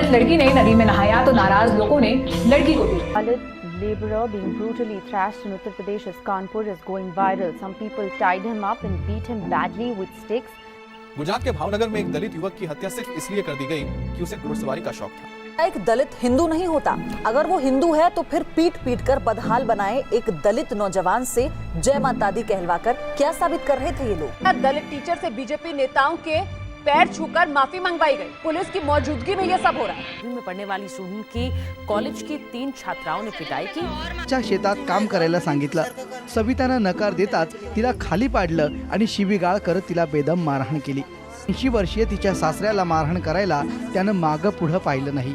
जब लड़की ने नदी में नहाया तो नाराज लोगों ने लड़की को पीटा। Laborer being brutally thrashed in Uttar Pradesh's Kanpur is going viral. Some people tied him up and beat him badly with sticks. Gujarat के भावनगर में एक दलित युवक की हत्या सिर्फ इसलिए कर दी गई कि उसे घुड़सवारी का शौक था। एक दलित हिंदू नहीं होता। अगर वो हिंदू है तो फिर पीट पीट कर बदहाल बनाए एक दलित नौजवान से जय माता दी कहलवाकर क्या साबित कर रहे थे ये लोग? दलित टीचर से बीजेपी नेताओं के पैर छूकर माफी मंगवाई गई। पुलिस की मौजूदगी में ये सब हो रहा है। में पढ़ने वाली स्टूडेंट की कॉलेज की 3 छात्राओं ने पिटाई की। शेतात काम करायला सांगितलं, सवितानं नकार देताच तिला खाली पाडलं आणि शिवीगाळ करत तिला बेदम मारहाण केली। 80 वर्षीय तिच्या सासऱ्याला मारहाण करायला त्यानं मागं पुढं पाहिलं नाही।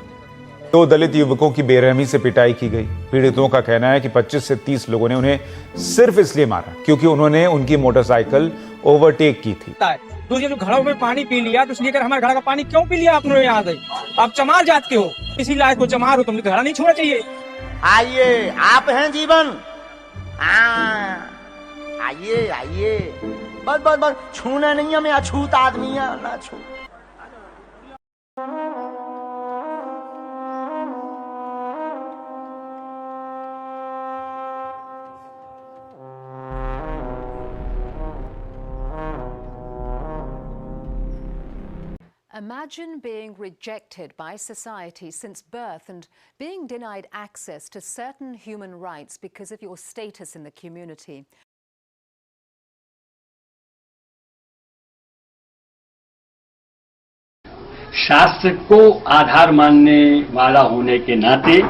2 दलित युवकों की बेरहमी से पिटाई की गई। पीड़ितों का कहना है कि 25 से 30 लोगों ने उन्हें सिर्फ इसलिए मारा क्योंकि उन्होंने उनकी मोटरसाइकिल ओवरटेक की थी। दूसरे जो घरों में पानी पी लिया तो इसलिए हमारे घर का पानी क्यों पी लिया आपने? यहाँ से आप चमार जात के हो, इसी लायक को चमार हो, तुमने घर नहीं छोड़ना चाहिए। आइए, आप हैं जीवन। आइए आइए, बस बस बस, छूना नहीं है, मैं अछूत आदमी है ना छू। Imagine being rejected by society since birth and being denied access to certain human rights because of your status in the community. शास्त्र को आधार मानने वाला होने के नाते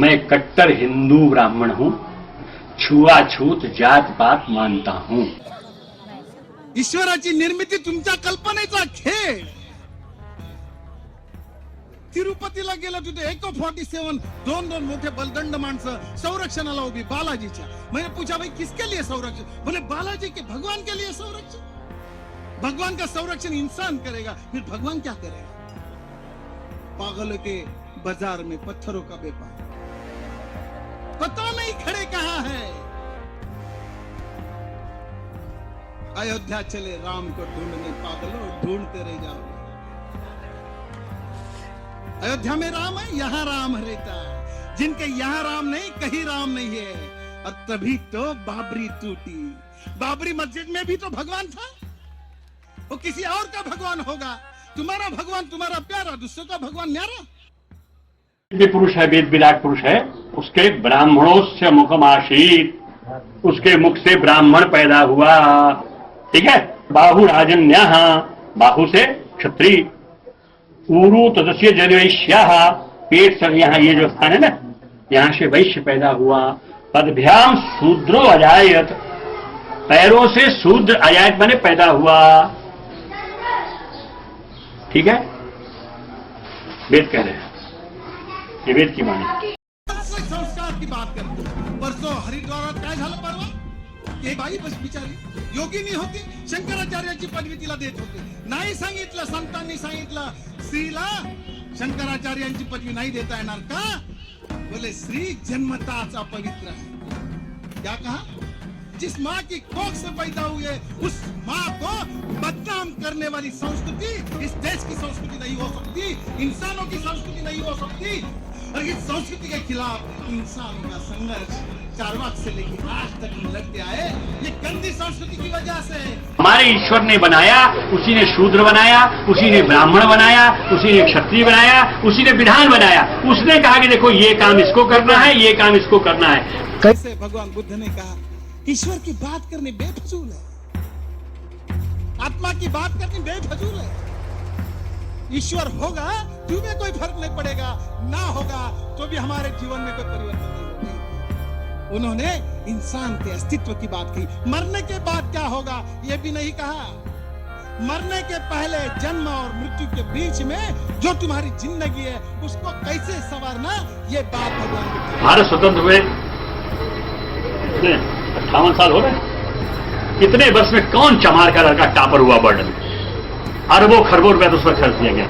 मैं कट्टर हिंदू ब्राह्मण हूं, छुआछूत जात पात मानता हूं। ईश्वराची निर्मिती तुमच्या कल्पनेचा खेळ। तिरुपतीला गेलं तिथे AK-47 दोन मोठे बलदंड माणसं संरक्षणाला उभी बालाजीच्या। मैंने पूछा भाई किसके लिए संरक्षण? बोले बालाजी के, भगवान के लिए संरक्षण। भगवान का संरक्षण इंसान करेगा, फिर भगवान क्या करेगा? पागलों के बाजार में पत्थरों का व्यापार, पता नहीं खड़े कहां है। अयोध्या चले राम को ढूंढने, पागलों ढूंढते रह जाओगे। अयोध्या में राम है, यहाँ राम रहता है। जिनके यहाँ राम नहीं, कहीं राम नहीं है। और तभी तो बाबरी टूटी। बाबरी मस्जिद में भी तो भगवान था, वो किसी और का भगवान होगा। तुम्हारा भगवान तुम्हारा प्यारा, दूसरे का भगवान न्यारा। पुरुष है, वेद विराट पुरुष है, उसके ब्राह्मणों से मुखमाशीत, उसके मुख से ब्राह्मण पैदा हुआ। ठीक है, बाहु राजन्या, बाहु से क्षत्रिय, ऊरु तदस्य जनवैश्या, पेट से यहाँ ये जो स्थान है ना, यहाँ से वैश्य पैदा हुआ। पदभ्याम शूद्रो अजायत, पैरों से शूद्र, अजायत माने पैदा हुआ। ठीक है, वेद कह रहे हैं, ये वेद की वाणी। संस्कार की बात करते परसों हरिद्वारात काय झालं परवा? एक बाई बस बिचारी योगिनी होती, शंकराचार्याची पदवी तिला देत होते। नाही सांगितलं, संतांनी सांगितलं स्त्रीला शंकराचार्यांची पदवी नाही देता येणार का? बोले स्त्री जन्मताच अपवित्र है। क्या कहा? जिस माँ की कोख से पैदा हुए उस माँ को बदनाम करने वाली संस्कृति इस देश की संस्कृति नहीं हो सकती, इंसानों की संस्कृति नहीं हो सकती। और इस संस्कृति के खिलाफ इंसानों का संघर्ष चारवाक से लेकर आज तक लड़ते आए, ये गंदी संस्कृति की वजह से। हमारे ईश्वर ने बनाया, उसी ने शूद्र बनाया, उसी ने ब्राह्मण बनाया, उसी ने क्षत्रिय बनाया, उसी ने विधान बनाया। उसने कहा कि देखो ये काम इसको करना है, ये काम इसको करना है। कैसे भगवान बुद्ध ने कहा ईश्वर की बात करनी बेफजूल है, आत्मा की बात करनी बेफजूल है। ईश्वर होगा तुम्हें कोई फर्क नहीं पड़ेगा, ना होगा तो भी हमारे जीवन में कोई परिवर्तन नहीं होगा। उन्होंने इंसान के अस्तित्व की बात की। मरने के बाद क्या होगा ये भी नहीं कहा। मरने के पहले जन्म और मृत्यु के बीच में जो तुम्हारी जिंदगी है उसको कैसे संवारना, ये बात भगवान की। भारत स्वतंत्र हुए 58 साल हो गए। कितने वर्ष में कौन चमार का लड़का टॉपर हुआ वर्ल्ड में? अरबों खरबों रुपया तो उस पर खर्च किया गया।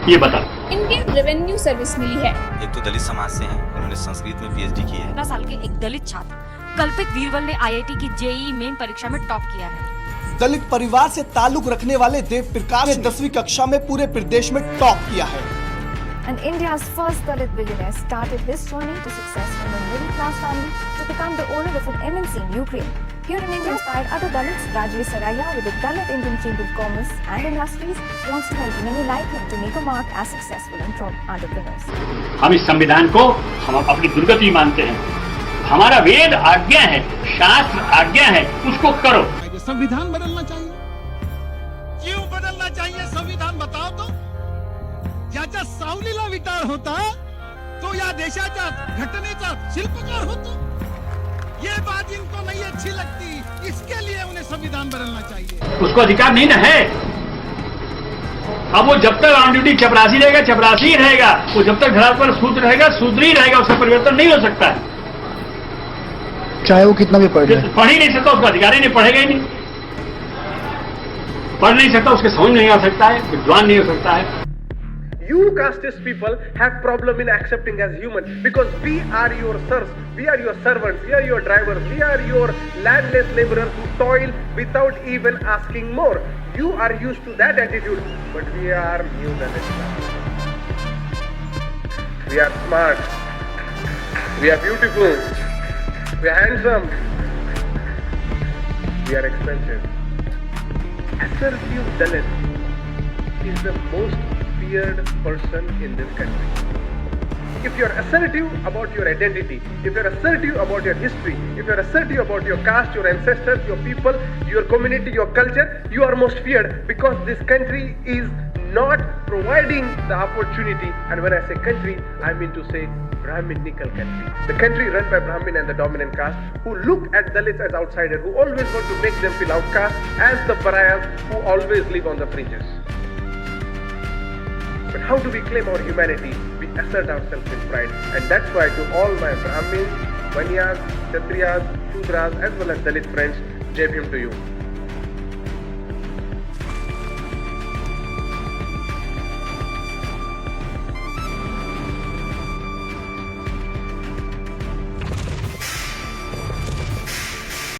ये बता। इंडियन रेवेन्यू सर्विस मिली है। एक तो दलित समाज से हैं, उन्होंने संस्कृत में PhD की है। 15 साल के एक दलित छात्र कल्पित वीरवल ने IIT की JEE मेन परीक्षा में टॉप किया है। दलित परिवार से ताल्लुक रखने वाले देव प्रकाश ने 10वीं कक्षा में पूरे प्रदेश में टॉप किया है। And India's first Dalit billionaire started his journey to success from a middle-class family to become the owner of an MNC in Ukraine. Here in India, inspired other Dalits, Rajesh Saraiya with the Dalit Indian Chamber of Commerce and Industries wants to help many like him to make a mark as successful entrepreneurs. हम इस संविधान को हम अपनी दुर्गति मानते हैं। हमारा वेद आज्ञा है, शास्त्र आज्ञा है, उसको करो। संविधान बदलना चाहिए। क्यों बदलना चाहिए संविधान बताओ तो? याचा सावलीला विचार होता तो या देशाच्या घटनेचा शिल्पकार होतो। ये बात इनको नहीं अच्छी लगती, इसके लिए उन्हें संविधान बदलना चाहिए। उसको अधिकार नहीं ना है। अब वो जब तक ऑन ड्यूटी चपरासी रहेगा, चपरासी ही रहेगा। वो जब तक धरातल पर शूद्र रहेगा, शूद्र ही रहेगा। उसका परिवर्तन नहीं हो सकता है। चाहे वो कितना भी पढ़ ले। पढ़ ही नहीं सकता, उसका अधिकार ही नहीं, पढ़ेगा ही नहीं। पढ़ नहीं सकता, उसके समझ नहीं आ सकता है, विद्वान नहीं हो सकता है। You casteist people have problem in accepting as human because we are your serfs, we are your servants, we are your drivers, we are your landless laborers who toil without even asking more. You are used to that attitude, but we are new than it. We are smart, we are beautiful, we are handsome, we are expensive. Assertive Dalit is the most feared person in this country. If you are assertive about your identity, if you are assertive about your history, if you are assertive about your caste, your ancestors, your people, your community, your culture, you are most feared because this country is not providing the opportunity. And when I say country, I mean to say Brahminical country. The country run by Brahmin and the dominant caste who look at Dalits as outsiders, who always want to make them feel outcast as the pariahs who always live on the fringes. But how do we claim our humanity? We assert ourselves in pride. And that's why to all my Brahmins, Banyas, Kshatriyas, Shudras as well as Dalit friends, Jai Bhim to you.